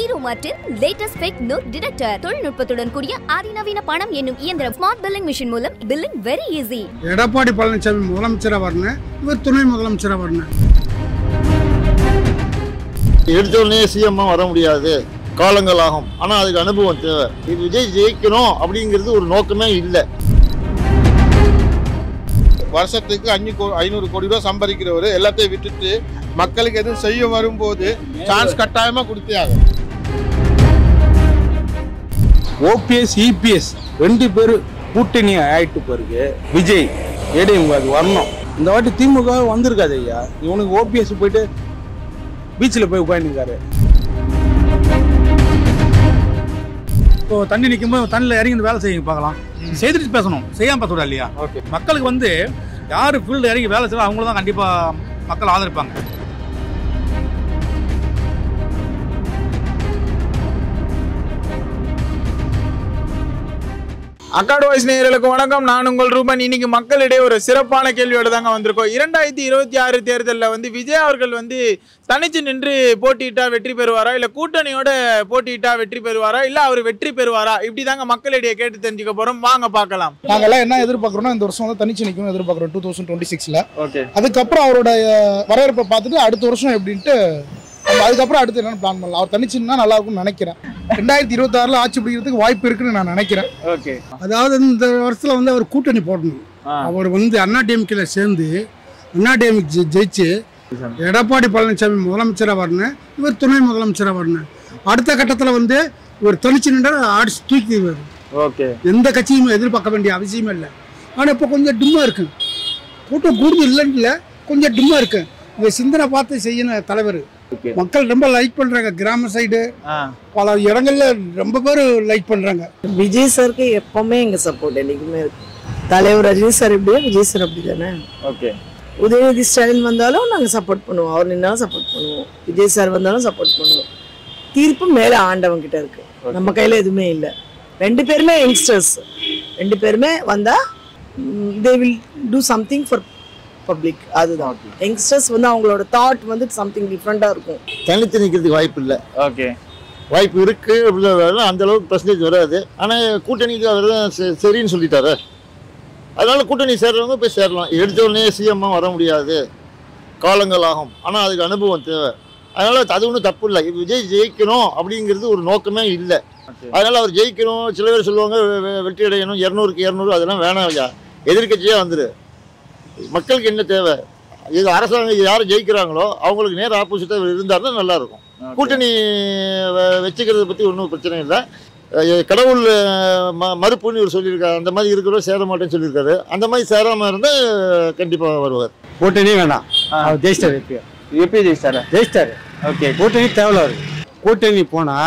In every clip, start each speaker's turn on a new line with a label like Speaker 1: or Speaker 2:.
Speaker 1: ஈரோ Martin latest fake note detector தொழில்நுட்பத்துடன் கூடிய அதிநவீன பணம் என்னும் இயந்திரம் ஸ்மார்ட் பில்லிங் மிஷின் மூலம் billing very easy.
Speaker 2: Edappadi Palaniswami முதலமைச்சரா வரணும், இவர் துணை முதலமைச்சரா வரணும்.
Speaker 3: எடுத்தோடனே சிஎம்மா வர முடியாது, காலங்கள் ஆகும். ஆனால் அதுக்கு அனுபவம் தேவை. இது விஜய் ஜெயிக்கணும் அப்படிங்கிறது ஒரு நோக்கமே இல்லை.
Speaker 4: வருஷத்துக்கு 500 கோடி ரூபா சம்பாதிக்கிறவர் எல்லாத்தையும் விட்டுட்டு மக்களுக்கு எதுவும் செய்ய வரும்போது சான்ஸ் கட்டாயமாக கொடுத்தே ஆகும்.
Speaker 5: ஓபிஎஸ் இபிஎஸ் 2 பேர் கூட்டணி ஆயிட்டு பிறகு விஜய் ஏடிஎம்கே அது வரணும். இந்த வாட்டி திமுக வந்திருக்காது ஐயா. இவனுக்கு ஓபிஎஸ் போயிட்டு பீச்சில் போய் உட்காந்துருக்காரு.
Speaker 6: இப்போ தண்ணி நிற்கும்போது தண்ணியில் இறங்கி வேலை செய்ய பார்க்கலாம், செய்துட்டு பேசணும், செய்யாமல் பேசக்கூடாது இல்லையா? மக்களுக்கு யார் ஃபீல்டு இறங்கி வேலை செய்யலாம் அவங்கள தான் கண்டிப்பாக மக்கள் ஆதரிப்பாங்க.
Speaker 7: அக்காடு வாய்ஸ் நேயர்களுக்கு வணக்கம். நான் உங்கள் ரூபன். இன்னைக்கு மக்களிடையே ஒரு சிறப்பான கேள்வியோடு தாங்க வந்திருக்கோம். 2026 தேர்தலில் விஜய் அவர்கள் தனிச்சு நின்று போட்டியிட்டா வெற்றி பெறுவாரா, இல்லை கூட்டணியோட போட்டியிட்டா வெற்றி பெறுவாரா, இல்லை அவர் வெற்றி பெறுவாரா, இப்படி தாங்க மக்களிடையே கேட்டு தெரிஞ்சுக்க போறோம். வாங்க பார்க்கலாம்.
Speaker 2: நாங்கெல்லாம் என்ன எதிர்பார்க்குறோம்னா, இந்த வருஷம் தனிச்சு நிற்கணும் எதிர்பார்க்குறோம் 2026ல.
Speaker 7: ஓகே,
Speaker 2: அதுக்கப்புறம் அவரோட வரவேற்பை பார்த்துட்டு அடுத்த வருஷம் எப்படின்ட்டு அதுக்கப்புறம் அடுத்து என்னன்னு பிளான் பண்ணலாம். அவர் தனிச்சுன்னா நல்லா இருக்கும்னு நினைக்கிறேன். 2026ல ஆட்சி பிடிக்கிறதுக்கு வாய்ப்பு இருக்குன்னு நான் நினைக்கிறேன்.
Speaker 7: ஓகே,
Speaker 2: அதாவது இந்த வருஷத்துல அவர் கூட்டணி போடணும். அவர் அண்ணா டிஎம்கேல சேர்ந்து அண்ணா டிஎம்கே ஜெயிச்சு எடப்பாடி பழனிசாமி முதலமைச்சராக வரணும், இவர் துணை முதலமைச்சராக வரணும். அடுத்த கட்டத்தில் இவர் தனிச்சு நின்றா ஆட்சி தூக்கிடுவார்.
Speaker 7: ஓகே,
Speaker 2: எந்த கட்சியும் எதிர்பார்க்க வேண்டிய அவசியமே இல்லை. ஆனால் இப்போ கொஞ்சம் டிம்மா இருக்கு, கூட்டம் கூடுதல் இல்லைன்னு இல்லை, கொஞ்சம் டிம்மா இருக்கு. இந்த சிந்தனை பார்த்து செய்யணும் தலைவர். மக்கள் ரொம்ப லைக் பண்றாங்க. கிராம சைடு பல இடங்கள்ல ரொம்ப பேர் லைக் பண்றாங்க.
Speaker 8: விஜய் சாருக்கு எப்பவுமே எங்க சப்போர்ட் என்னைக்குமே இருக்கு. தலைவர் ரஜினி சார் எப்படியா, விஜய் சார் அப்படி தானே.
Speaker 7: ஓகே,
Speaker 8: உதயநிதி ஸ்டாலின் வந்தாலும் நாங்க சப்போர்ட் பண்ணுவோம், அவர் நின்னாலும் சப்போர்ட் பண்ணுவோம், விஜய் சார் வந்தாலும் சப்போர்ட் பண்ணுவோம். தீர்ப்பு மேல ஆண்டவன் கிட்ட இருக்கு, நம்ம கையில எதுவுமே இல்லை. 2 பேருமே யங்ஸ்டர்ஸ், 2 பேருமே வந்தா they will do something for public. அதுதான் யங்ஸ்டர்ஸ் அவங்களோட தாட் சம்திங் டிஃப்ரெண்டா இருக்கும்.
Speaker 3: தனித்து நிற்கிறதுக்கு வாய்ப்பு இல்லை.
Speaker 7: ஓகே,
Speaker 3: வாய்ப்பு இருக்கு, அந்த அளவுக்கு பர்சன்டேஜ் வராது. ஆனால் கூட்டணிக்கு அவர் தான் சரின்னு சொல்லிட்டாரு. அதனால கூட்டணி சேர்றவங்க போய் சேரலாம். எடுத்தோடனே சிஎம்மா வர முடியாது, காலங்கள் ஆகும். ஆனால் அதுக்கு அனுபவம் தேவை. அதனால அது ஒன்றும் தப்பு இல்லை. விஜய் ஜெயிக்கணும் அப்படிங்கிறது ஒரு நோக்கமே இல்லை. அதனால அவர் ஜெயிக்கணும். சில பேர் சொல்லுவாங்க வெற்றி அடையணும், 200க்கு 200, அதெல்லாம் வேணாம் ஐயா. எதிர்கட்சியாக வந்துரு. மக்களுக்கு என்ன தேவை? இது அரசாங்கம் யார் ஜெயிக்கிறாங்களோ அவங்களுக்கு நேர் ஆப்போசிட்டாக இருந்தாருன்னா நல்லா இருக்கும். கூட்டணி வச்சுக்கிறத பற்றி ஒன்றும் பிரச்சனை இல்லை. கடவுள் மறுப்புன்னு இவர் சொல்லியிருக்காரு. அந்த மாதிரி இருக்கிறவங்க சேர மாட்டேன்னு சொல்லியிருக்காரு. அந்த மாதிரி சேராமல் இருந்தால் கண்டிப்பாக வருவார்.
Speaker 5: கூட்டணி வேணாம், அவர் ஜெயிச்சிட்டார்.
Speaker 7: எப்படி
Speaker 5: ஜெயிச்சிட்டாரு.
Speaker 7: ஓகே,
Speaker 5: கூட்டணி தேவையில்ல. கூட்டணி போனா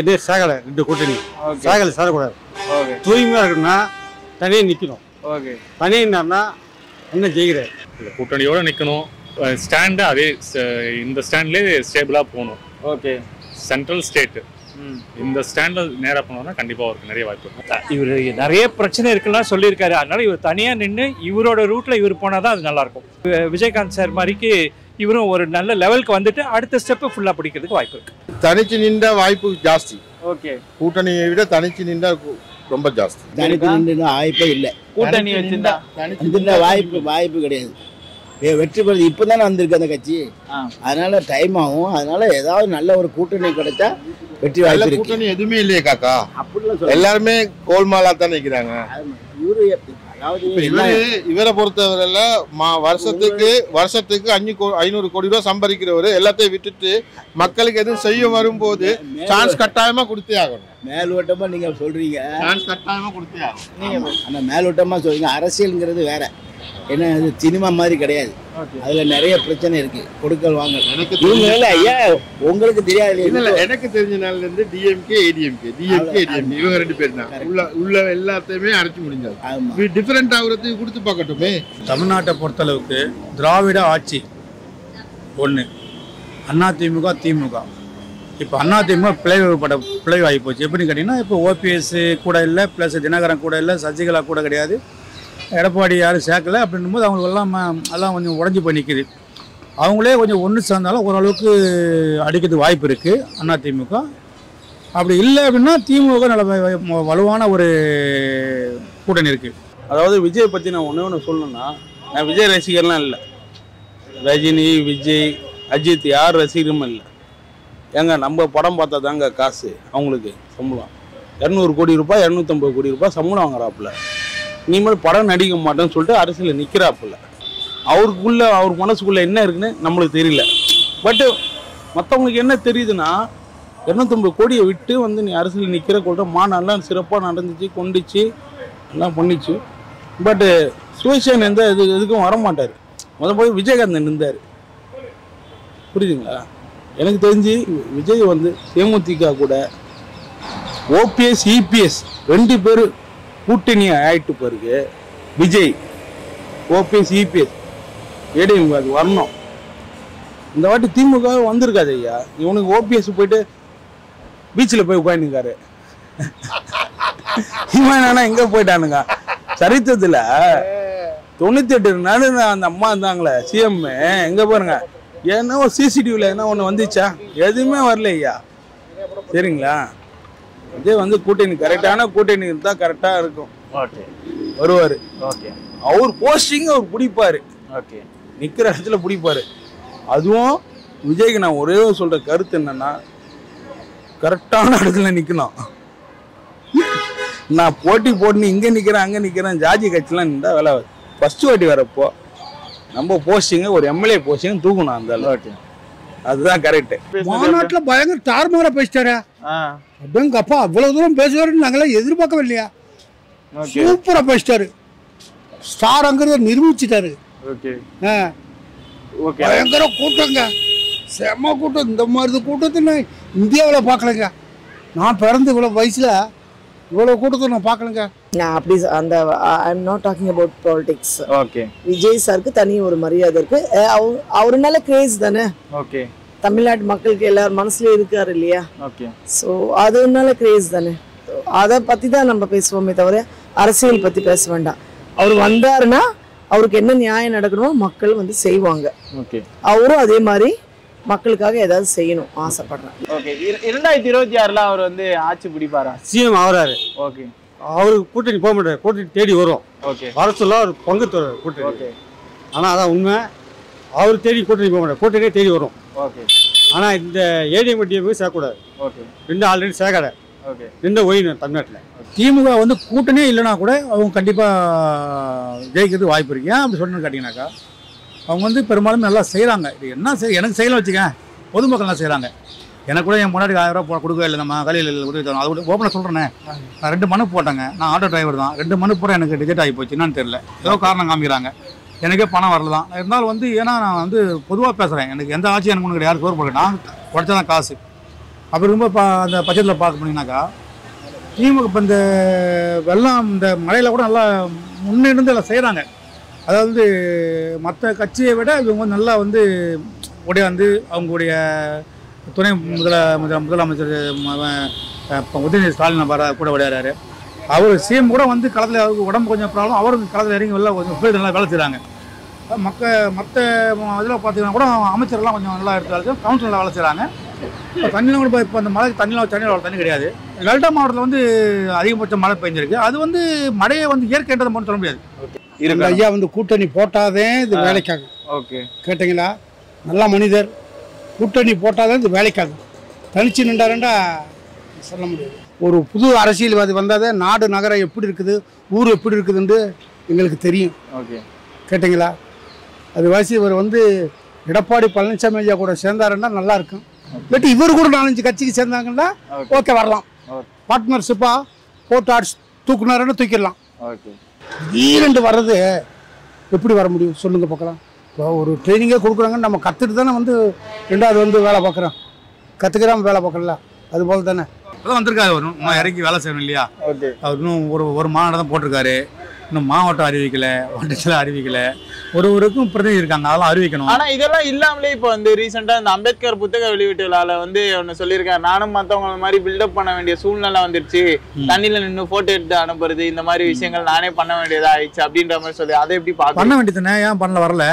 Speaker 5: எது சேகலை, 2 கூட்டணி சேகலை சேரக்கூடாது.
Speaker 7: ஓகே,
Speaker 5: தூய்மையாக இருக்கணும்னா தனியாக நிற்கணும்.
Speaker 7: ஓகே,
Speaker 5: தனியாக நின்னா இன்னும் ஜெயிக்கிறார்.
Speaker 9: கூட்டணியோட நிற்கணும். ஸ்டாண்டு அதே இந்த ஸ்டாண்ட்லேயே ஸ்டேபிளாக போகணும்.
Speaker 7: ஓகே,
Speaker 9: சென்ட்ரல் ஸ்டேட்டு இந்த ஸ்டாண்டில் நேராக போனோம்னா கண்டிப்பாக அவருக்கு நிறைய வாய்ப்பு இருக்கும்.
Speaker 10: இவர் நிறைய பிரச்சனை இருக்குன்னா சொல்லியிருக்காரு. அதனால இவர் தனியாக நின்று இவரோட ரூட்டில் இவர் போனால் தான் அது நல்லாயிருக்கும். விஜயகாந்த் சார் மாதிரிக்கு இவரும் ஒரு நல்ல லெவலுக்கு வந்துட்டு அடுத்த ஸ்டெப்பு ஃபுல்லாக பிடிக்கிறதுக்கு வாய்ப்பு இருக்கு.
Speaker 4: தனிச்சு நின்ற வாய்ப்பு ஜாஸ்தி.
Speaker 7: ஓகே,
Speaker 4: கூட்டணியை விட தனிச்சு நின்றா ரொம்ப ஜாஸ்தி.
Speaker 11: தனித்து நின்று வாய்ப்பே இல்லை.
Speaker 7: கூட்டணி வச்சிருந்தா
Speaker 11: வாய்ப்பு கிடையாது. வெற்றி பெறுது இப்போ தானே வந்திருக்கு அந்த கட்சி. அதனால டைம் ஆகும். அதனால ஏதாவது நல்ல ஒரு கூட்டணி கிடைச்சா வெற்றி வாய்ப்பு இருக்கு.
Speaker 4: கூட்டணி எதுவுமே இல்லையே காக்கா,
Speaker 11: அப்படிலாம்
Speaker 4: எல்லாருமே கோல்மாலா தான் நிற்கிறாங்க. இவரை பொறுத்தவரையில வருஷத்துக்கு 500 கோடி ரூபா சம்பாதிக்கிறவர் எல்லாத்தையும் விட்டுட்டு மக்களுக்கு எதுவும் செய்ய வரும்போது சான்ஸ் கட்டாயமா கொடுத்தே ஆகணும்.
Speaker 11: மேலோட்டமா நீங்க சொல்றீங்க,
Speaker 4: சான்ஸ் கட்டாயமா கொடுத்தே ஆகணும்.
Speaker 11: ஆனா மேலோட்டமா சொல்றீங்க. அரசியல்ங்கிறது வேற, என்ன இது சினிமா மாதிரி கிடையாது. அதுல நிறைய பிரச்சனை இருக்கு, கொடுக்கல் வாங்க. ஐயா உங்களுக்கு தெரியாது.
Speaker 4: எனக்கு தெரிஞ்ச நாள்ல இருந்து டிஎம்கே ஏடிஎம்கே இவங்க 2 பேர் தான் உள்ள எல்லாத்தையுமே அரைச்சு முடிஞ்சாங்க. டிஃபரெண்ட் ஆகுறதுக்கு கொடுத்து பார்க்கட்டுமே.
Speaker 6: தமிழ்நாட்டை பொறுத்தளவுக்கு திராவிட ஆட்சி ஒன்று, அதிமுக திமுக. இப்போ அதிமுக பிளவு ஆகி போச்சு. எப்படின்னு கேட்டிங்கன்னா, இப்போ ஓபிஎஸ் கூட இல்லை, ப்ளஸ் தினகரன் கூட இல்லை, சசிகலா கூட கிடையாது, எடப்பாடி யாரும் சேர்க்கலை. அப்படின்னும் போது அவங்களுக்கெல்லாம் கொஞ்சம் உடஞ்சி போய் நிற்கிது. அவங்களே கொஞ்சம் ஒன்று சேர்ந்தாலும் ஓரளவுக்கு அடிக்கிறதுக்கு வாய்ப்பு இருக்குது அதிமுக. அப்படி இல்லை அப்படின்னா திமுக நல்ல வலுவான ஒரு கூட்டணி இருக்குது.
Speaker 5: அதாவது விஜய் பற்றி நான் ஒன்று சொல்லணும்னா, நான் விஜய் ரசிகர்லாம் இல்லை. ரஜினி, விஜய், அஜித் யார் ரசிகரும் இல்லை. ஏங்க நம்ம படம் பார்த்தா தாங்க காசு, அவங்களுக்கு சம்பளம் 200 கோடி ரூபாய் 250 கோடி ரூபாய் சம்பளம் வாங்குறாப்புல. இனிமேல் படம் நடிக்க மாட்டேன்னு சொல்லிட்டு அரசியலில் நிற்கிறாப்புல. அவருக்குள்ள அவர் மனசுக்குள்ளே என்ன இருக்குன்னு நம்மளுக்கு தெரியல. பட்டு மற்றவங்களுக்கு என்ன தெரியுதுன்னா, 250 கோடியை விட்டு வந்து நீ அரசியல் நிற்கிற கொள்கிற மாநாடுலாம் சிறப்பாக நடந்துச்சு, கொண்டுச்சு, எல்லாம் பண்ணிச்சு. பட்டு சுயேட்சன் எந்த எதுக்கும் வரமாட்டார். போய் விஜயகாந்த் நின்றார். புரியுதுங்களா? எனக்கு தெரிஞ்சு விஜய் வந்து தேமுதிக கூட ஓபிஎஸ் இபிஎஸ் 2 பேர் கூட்டணி ஆயிட்டு பிறகு விஜய் ஓபிஎஸ் இபிஎஸ் ஏடிஎம் அது வரணும். இந்த வாட்டி திமுக வந்திருக்காது ஐயா. இவனுக்கு ஓபிஎஸ் போயிட்டு பீச்சில் போய் உட்காந்துருக்காரு. இவன் என்னன்னா எங்கே போயிட்டானுங்க சரித்திரத்தில் 98 நாள் அந்த அம்மா இருந்தாங்களே சிஎம் எங்கே பாருங்க, ஏன்னா ஒரு சிசிடிவியில் என்ன ஒன்று வந்துச்சா? எதுவுமே வரல ஐயா. சரிங்களா? விஜய் வந்து கூட்டணி கரெக்டான கூட்டணி இருந்தால் கரெக்டாக இருக்கும். வருவார். அவர் போஸ்டிங் அவர் பிடிப்பார். நிற்கிற இடத்துல பிடிப்பார். அதுவும் விஜய்க்கு நான் ஒரே சொல்கிற கருத்து என்னன்னா, கரெக்டான இடத்துல நிற்கணும். நான் போட்டு இங்கே நிற்கிறேன் அங்கே நிற்கிறேன் ஜாதி கட்சிலாம் நின்றா வேலை. ஃபர்ஸ்ட் வாட்டி வரப்போ நம்ம போஸ்டிங்க ஒரு எம்எல்ஏ போஸ்டிங் தூக்கணும். அந்த அளவுக்கு அதுதான் கரெக்ட்.
Speaker 2: மாநாட்டில் பயங்கர தார்மாரா பேசிட்டாரு. அப்படிங்க அப்பா அவ்வளவு தூரம் பேசுவாருன்னு நாங்களாம் எதிர்பார்க்கவே இல்லையா. சூப்பரா பேசிட்டாரு. ஸ்டார்ங்கிறத நிரூபிச்சிட்டாரு. பயங்கர கூட்டங்க, செம்ம கூட்டம். இந்த மாதிரி கூட்டத்தை நான் இந்தியாவில் பார்க்கலங்க. நான் பிறந்து இவ்வளோ வயசுல இவ்வளோ கூட்டத்தை நான் பார்க்கலங்க.
Speaker 8: நான் அப்படி அந்த I am not talking about politics. Vijay சாருக்கு தனி ஒரு மரியாதை இருக்கு. அவரு நல்ல கிரேஸ் தானே. தமிழ்நாட்டு மக்களுக்கு எல்லாரும் மனசுலயும் இருக்காரு இல்லையா. ஸோ அதனால கிரேஸ் தானே. அதை பத்தி தான் நம்ம பேசுவோமே தவிர அரசியல் பத்தி பேச வேண்டாம். அவர் வந்தாருன்னா அவருக்கு என்ன நியாயம் நடக்கணுமோ மக்கள் வந்து செய்வாங்க. அவரும் அதே மாதிரி மக்களுக்காக ஏதாவது செய்யணும் ஆசைப்படுறேன்.
Speaker 7: 2026ல அவர் வந்து ஆட்சி பிடிப்பாரா?
Speaker 12: சிஎம் ஆகிறாரு. அவருக்கு கூட்டணி போக மாட்டாரு. கூட்டணி தேடி வரும். வர சொல்ல அவர் பங்கு கூட்டணி. ஆனால் அதான் உண்மை. அவர் தேடி கூட்டணி போக மாட்டார். கூட்டணியே தேடி வரும். ஆனால் இந்த ஏடிஎம் டிஎம்க்கு சேர்க்கக்கூடாது. 2 ஆல்ரெடி சேர்க்கலை. 2 ஒயின் தமிழ்நாட்டில்.
Speaker 6: திமுக வந்து கூட்டணியே இல்லைனா கூட அவங்க கண்டிப்பாக ஜெயிக்கிறது வாய்ப்பு இருக்கு. ஏன் அப்படி சொல்லணும்னு கேட்டிங்கனாக்கா, அவங்க வந்து பெரும்பாலும் நல்லா செய்கிறாங்க. இது என்ன எனக்கு செய்யலாம் வச்சுக்கேன், பொதுமக்கள் நல்லா செய்கிறாங்க. எனக்கு கூட என் முன்னாடி 1000 ரூபா கொடுக்கவே இல்லை. நம்ம கலையில் உதவி தரோம். அது கூட ஓப்பனாக சொல்கிறேனே, நான் 2 மனு போட்டேங்க. நான் ஆட்டோ டிரைவர் தான். 2 மனு போட எனக்கு ரிஜெக்ட் ஆகி போச்சு. என்னன்னு தெரியல, ஏதோ காரணம் காமிக்கிறாங்க. எனக்கே பணம் வரல தான். இருந்தாலும் வந்து ஏன்னா நான் வந்து பொதுவாக பேசுகிறேன். எனக்கு எந்த ஆட்சியும் எனக்கு ஒன்று யாரும் சோறு போடல. நான் உடச்சா தான் காசு. அப்படி ரொம்ப அந்த பட்சத்தில் பார்க்க போனீங்கன்னாக்கா, திமுக இப்போ இந்த வெள்ளம் இந்த மழையில் கூட நல்லா முன்னிருந்து எல்லாம் செய்கிறாங்க. அதாவது மற்ற கட்சியை விட இவங்க நல்லா வந்து உடையாந்து அவங்களுடைய துணை முதலமைச்சர் உதயநிதி ஸ்டாலின் கூட விளையாடுறாரு. அவர் சிஎம் கூட வந்து களத்தில் அவருக்கு உடம்பு கொஞ்சம் ப்ராப்ளம். அவருக்கு களத்தில் இறங்கி வெளில கொஞ்சம் ஃபீல்டு நல்லா வேலை செய்கிறாங்க. மற்ற இதில் பார்த்தீங்கன்னா கூட அமைச்சர்லாம் கொஞ்சம் நல்லா எடுத்து கவுன்சில் நல்லா வேலை செய்கிறாங்க. இப்போ தண்ணிலாம் கூட இப்போ அந்த மழை தண்ணி கிடையாது. டெல்டா மாவட்டத்தில் வந்து அதிகபட்ச மழை பெஞ்சிருக்கு. அது வந்து மழையை வந்து இயற்கைன்றதை மட்டும் சொல்ல முடியாது.
Speaker 2: ஐயா வந்து கூட்டணி போட்டாதே இது வேலைக்காகும். கேட்டீங்களா? நல்ல மனிதர். கூட்டணி போட்டாதான் இது வேலைக்காகும். தனிச்சு நின்றாருண்டா சொல்ல முடியாது. ஒரு புது அரசியல்வாதி வந்தாதே நாடு நகரம் எப்படி இருக்குது, ஊர் எப்படி இருக்குதுன்னு எங்களுக்கு தெரியும். கேட்டீங்களா? அது வாசி இவர் வந்து எடப்பாடி பழனிசாமி ஐயா கூட சேர்ந்தாருன்னா நல்லா இருக்கும். பட் இவர் கூட 4-5 கட்சிக்கு சேர்ந்தாங்கன்னா ஓகே வரலாம். பார்ட்னர்ஷிப்பா போட்டு ஆட்சி தூக்குனாருன்னு தூக்கிடலாம். ஈரண்டு வர்றது எப்படி வர முடியும் சொல்லுங்க பார்க்கலாம். இப்போ ஒரு ட்ரைனிங்கே கொடுக்குறாங்கன்னு நம்ம கற்றுட்டு தானே வந்து 2வது வந்து வேலை பார்க்குறோம். கற்றுக்கிறாம வேலை பார்க்கல. அது போல் தானே
Speaker 6: அதான் வந்திருக்காரு. வரும் இறங்கி வேலை செய்யணும் இல்லையா? அவர் இன்னும் ஒரு மாநாடு தான் போட்டிருக்காரு. இன்னும் மாவட்டம் அறிவிக்கல, வட்டத்தில் அறிவிக்கல, ஒருவருக்கும் பிரதிநிதி இருக்காங்க, அதெல்லாம் அறிவிக்கணும்.
Speaker 7: ஆனா இதெல்லாம் இல்லாமலே இப்போ வந்து ரீசெண்டா இந்த அம்பேத்கர் புத்தக வெளியீட்டு விழால வந்து ஒன்னு சொல்லியிருக்காரு, நானும் மத்தவங்க மாதிரி பில்டப் பண்ண வேண்டிய சூழ்நிலை வந்துருச்சு, தண்ணியில நின்று போட்டோ எடுத்து அனுப்புறது இந்த மாதிரி விஷயங்கள் நானே பண்ண வேண்டியதா ஆயிடுச்சு அப்படின்ற மாதிரி சொல்லி அதை எப்படி பார்க்க
Speaker 6: பண்ண வேண்டியதுனே, ஏன் பண்ணல வரல?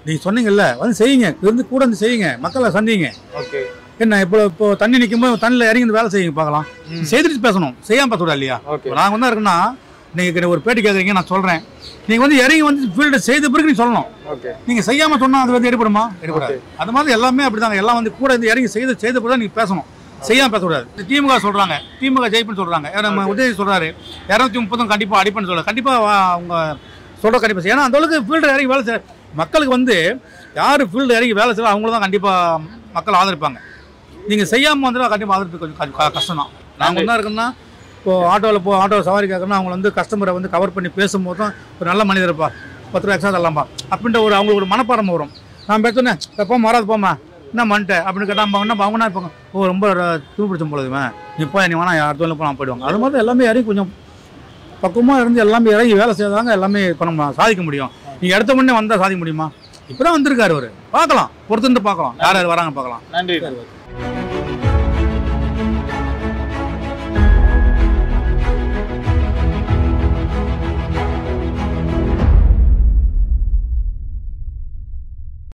Speaker 6: நீங்க சொன்னீங்கல்ல, வந்து செய்யுங்க, இருந்து கூட வந்து செய்யுங்க, மக்களை சந்திங்க.
Speaker 7: ஓகே,
Speaker 6: என்ன இப்போ தண்ணி நிற்கும்போது தண்ணியில் இறங்கி வேலை செய்யுங்க பார்க்கலாம். செய்துட்டு பேசணும், செய்யாம பார்த்தா இல்லையா? நாங்கள் வந்து இருக்குன்னா நீங்கள் ஒரு பேட்டி கேட்குறீங்க, நான் சொல்கிறேன், நீங்கள் வந்து இறங்கி வந்து ஃபீல்டு செய்த பிறகு நீங்கள் சொல்லணும். நீங்கள் செய்யாமல் சொன்னால் அது வந்து எடுபடுமா? எடுபடாது. அது மாதிரி எல்லாமே அப்படி தாங்க, எல்லாம் வந்து கூட இருந்து இறங்கி செய்த பிறகு தான் நீங்கள் பேசணும், செய்யாமல் பேசக்கூடாது. திமுக சொல்கிறாங்க, திமுக ஜெயிப்புன்னு சொல்கிறாங்க, நம்ம உதயநிதி சொல்கிறாரு 230 கண்டிப்பாக அடிப்பேன்னு சொல்ல, கண்டிப்பாக அவங்க சொல்கிற கண்டிப்பாக. ஏன்னா அந்த அளவுக்கு ஃபீல்டு இறங்கி வேலை செய்ய மக்களுக்கு வந்து யார் ஃபீல்டு இறங்கி வேலை செய்யலாம் அவங்கள தான் கண்டிப்பாக மக்கள் ஆதரிப்பாங்க. நீங்கள் செய்யாமல் வந்துட்டு கண்டிப்பாக ஆதரிப்பு கொஞ்சம் கஷ்டம் தான். நாங்கள் என்ன இருக்குன்னா, இப்போது ஆட்டோவில் சவாரி கேட்கணும்னா அவங்க வந்து கஸ்டமரை வந்து கவர் பண்ணி பேசும்போது தான் ஒரு நல்ல மனிதர்ப்பா 10 ரூபா எக்ஸ்ட்ரா தரலாம்பா அப்படின்ற அவங்களுக்கு ஒரு மனப்பாடம் வரும். நான் பேசுனேன், எப்போ வராது போமா என்ன மன்ட்டேன் அப்படின்னு கேட்டால் என்ன அவங்கன்னா இப்போ ரொம்ப தூப்பிடிச்ச போலதுவேன், நீ போய் நீ வேணா அடுத்த வேலை போனால் போயிடுவாங்க. அது மாதிரி எல்லாமே இறங்கி கொஞ்சம் பக்குவமாக இருந்து எல்லாமே இறங்கி வேலை செய்தாங்க எல்லாமே பண்ண சாதிக்க முடியும். நீங்கள் எடுத்த முன்னே வந்தால் சாதிக்க முடியுமா? இப்போ தான் வந்திருக்காரு அவர், பார்க்கலாம், பொறுத்துட்டு பார்க்கலாம், யார் யார் வராங்க பார்க்கலாம்.
Speaker 7: நன்றி.